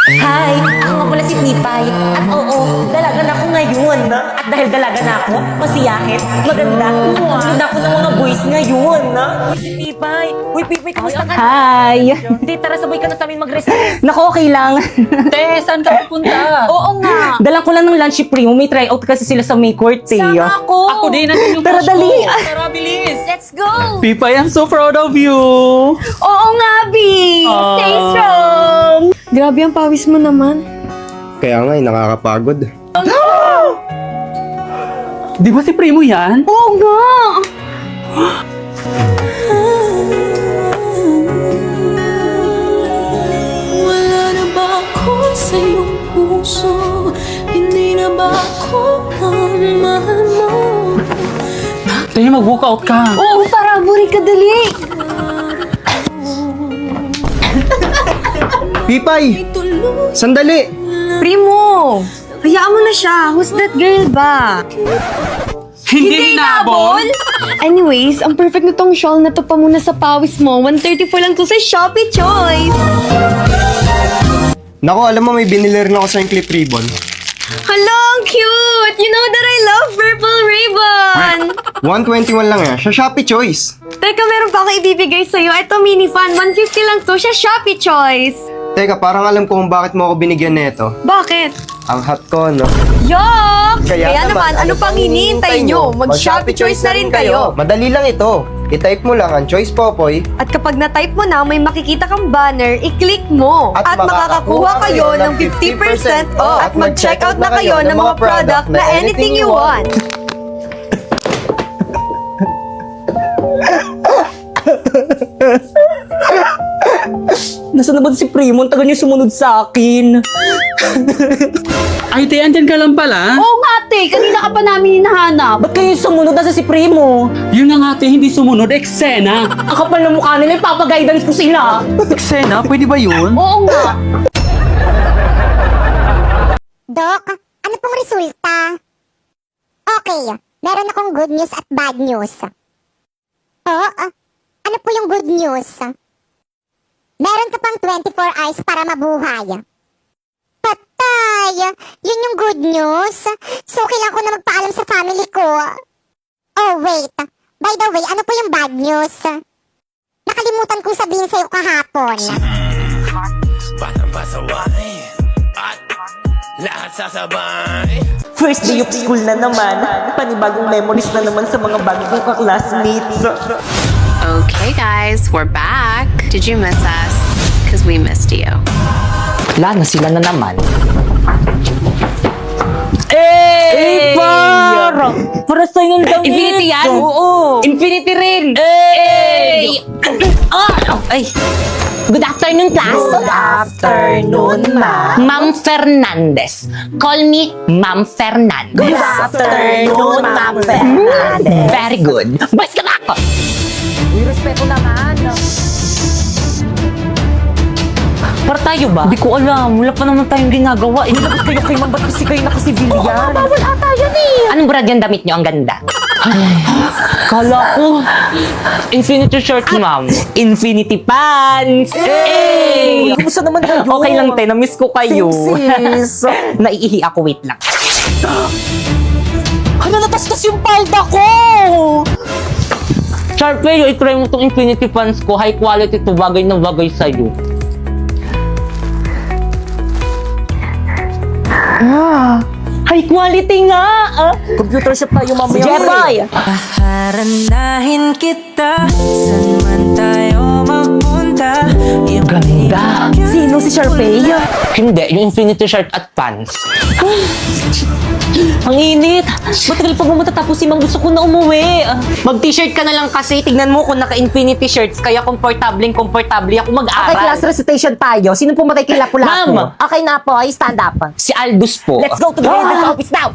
Hi! Ako nga pala si Tipay. At oo, dalaga na ako ngayon. At dahil dalaga na ako, masiyahin, maganda, maganda ako ng mga boys ngayon. Uy, si Tipay! Uy, Pipay, kamusta ka? Hi! Di, tara, sabay ka na sa amin mag-recess. Naku, okay lang. Te, saan ka pupunta? Oo nga! Dalang ko lang ng lunch si Primo. May tryout kasi sila sa May Court eh. Sama ako! Ako din, nandun yung Tara, crush dali. ko. Tara, bilis! Let's go! Pipay, I'm so proud of you! Oo nga, B! Stay strong! Grabe ang pawis mo naman. Kaya nga, nakakapagod. Di ba si Primo yan? Oo nga! Wala na ba ako sa iyong puso? Hindi na ba ako ang mahal mo? Te, mag-workout ka. Oo, para buri ka dali! Pipay! Tuloy Sandali! Primo! Hayaan mo na siya. Who's that girl ba? Hindi hinabol? Anyways, ang perfect na tong shawl na to pa muna sa pawis mo. 134 lang to sa Shopee Choice. Naku, alam mo, may binili rin ako sa yung clip ribbon. Hala, ang cute! You know that I love purple ribbon! 121 lang yan, sa Shopee Choice. Teka, meron pa ako ibibigay sa'yo. Ito, mini fan. 150 lang to sa Shopee Choice. Teka, parang alam ko kung bakit mo ako binigyan nito. Bakit? Ang hot ko, no? Yuck! Kaya naman, ano pang hinihintay nyo? Mag-Shopee Choice na rin kayo. Madali lang ito. I-type mo lang ang Choice Popoy. At kapag na-type mo na, may makikita kang banner, i-click mo. At makakakuha kayo ng 50% off. At mag-check out na kayo ng mga product na anything you want. Nasaan na ba si Primo? Ang tagal niya sumunod sa akin. Ay, te, andyan ka lang pala. Oo nga, te. Kanina ka pa namin hinahanap. Ba't kayo sumunod? Nasa si Primo. Yun na nga, te, hindi sumunod. Eksena. Ang kapal ng mukha nila. Ipapag-guidance ko sila. Eksena, pwede ba yun? Oo nga. Dok, ano pong resulta? Okay, meron akong good news at bad news. Ano po yung good news? Meron ka pang 24 hours para mabuhay. Patay! Yun yung good news. So, kailangan ko na magpaalam sa family ko. Oh, wait. By the way, ano po yung bad news? Nakalimutan kong sabihin sa'yo kahapon. Batang pasaway at lahat sasabay. First day of school na naman. Panibagong memories na naman sa mga bagong ka-classmates. Okay, guys, we're back. Did you miss us? Because we missed you. Wala na sila na naman. Eh, para sa'yo ng damit. Infinity yan? Oo. Infinity rin! Eh! Ay! Good afternoon, class! Good afternoon, ma'am. Ma'am Fernandez. Call me Ma'am Fernandez. Good afternoon, Ma'am Fernandez. Very good. Boys ka na ako! Uy, respeto naman. Para tayo ba? Hindi ko alam. Wala pa naman tayong ginagawa. Eh, dapat kayo kay ma'am. Ba't kasi kayo nakasibilyan? Bawal ata yan eh! Anong brand yung damit nyo? Ang ganda. Kala ko. Infinity shirt, ma'am. Infinity pants! Hey! Kumusta naman kayo? Okay lang, te. Na-miss ko kayo. Sis. Naiihi ako. Wait lang. Ano, natastas yung palda ko! Sharpay, i-try mo itong Infinity pants ko. High quality to. Bagay na bagay sa'yo. High quality nga! Computer shop tayo mamaya. Jeboy! Parandahin kita, saan man tayo magpunta. Ganda! Sino si Sharpay? Hindi, yung Infinity shirt at pants. Ang init! Matagal pa ba matatapos si Mang? Gusto ko na umuwi. Mag-t-shirt ka na lang kasi. Tignan mo kung naka-Infinity shirts, kaya komportable ako Okay, mag-aral. class recitation tayo. Sino pumatay kay Lapu-Lapu? Ma'am! Okay na po, stand up. Si Aldous po. Let's go to the head office now!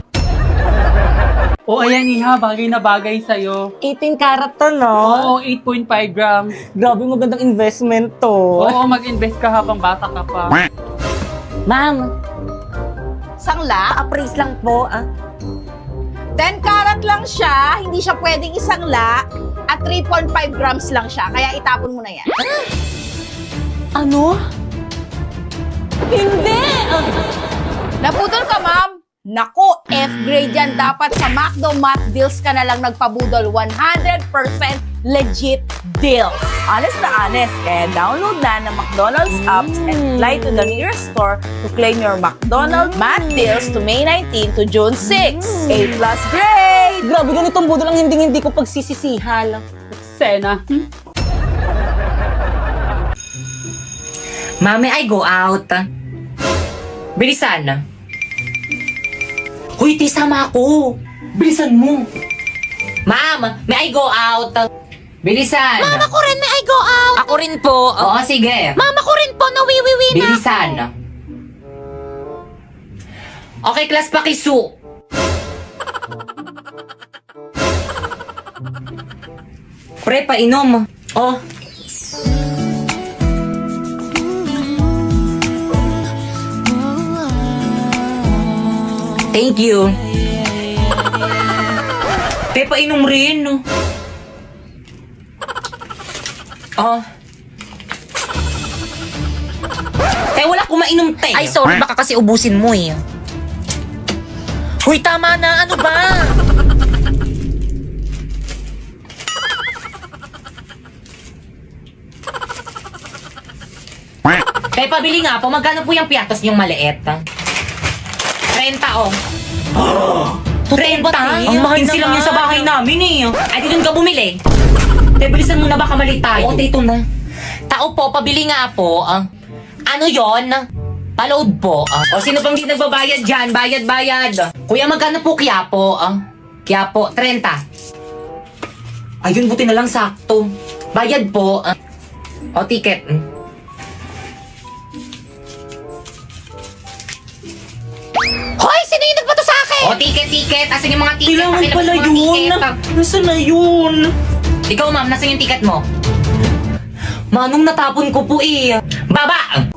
O, ayan, Iha, bagay na bagay sa'yo. 18 karat to, no? Oo, 8.5 grams. Grabe, magandang investment to. Oo, mag-invest ka habang bata ka pa. Ma'am, Sangla? appraise lang po. 10 karat lang siya, hindi siya pwedeng isangla, at 3.5 grams lang siya, kaya itapon mo na yan. Ano? Hindi! Naputol ka, ma'am? Naku, F-grade yan. Dapat sa McDo Math Deals ka na lang nagpabudol. 100% legit deals. Honest na honest. Kaya download na ng McDonald's apps and fly to the nearest store to claim your McDonald's Math Deals to May 19 to June 6. A+ grade! Grabe, ganitong budol ang hindi ko pagsisisihal. Sena. Mami, I go out. Bilisan. Hoy, sama ako. Bilisan mo. Ma'am, may I go out? Bilisan. Ma'am, ako rin, may I go out? Ako rin po. Oo, sige. Ma'am, ako rin po, nawiwiwi na Bilisan. Okay, class, pakisu. Pre, painom. Oh. Thank you. Te, painom rin. Oh. Te, wala ko mainom, te. Ay, sorry, baka kasi ubusin mo eh. Hoy, tama na, ano ba? Te, pabili nga po. Magkano po yung piatos niyong maliit? 30, oh. 30? Ang mahal 15 lang naman. yun sa bahay namin eh. Ay, di doon ka bumili. Te, bilisan mo na, baka mali tayo. Oo, ito na. Tao po, pabili nga po. Ano yon? Paload po. O sino pang di nagbabayad dyan? Bayad. Kuya, magkano po Quiapo? Quiapo, 30. Ayun, buti na lang sakto. Bayad po. O, ticket. Hoy, sino yung nagbato sa akin? O, ticket. Asan yung mga ticket? Kailangan Pakilabas pala yung mga yun. ticket. Nasaan na yun? Ikaw, ma'am, nasan yung ticket mo? Manong natapon ko po eh. Baba!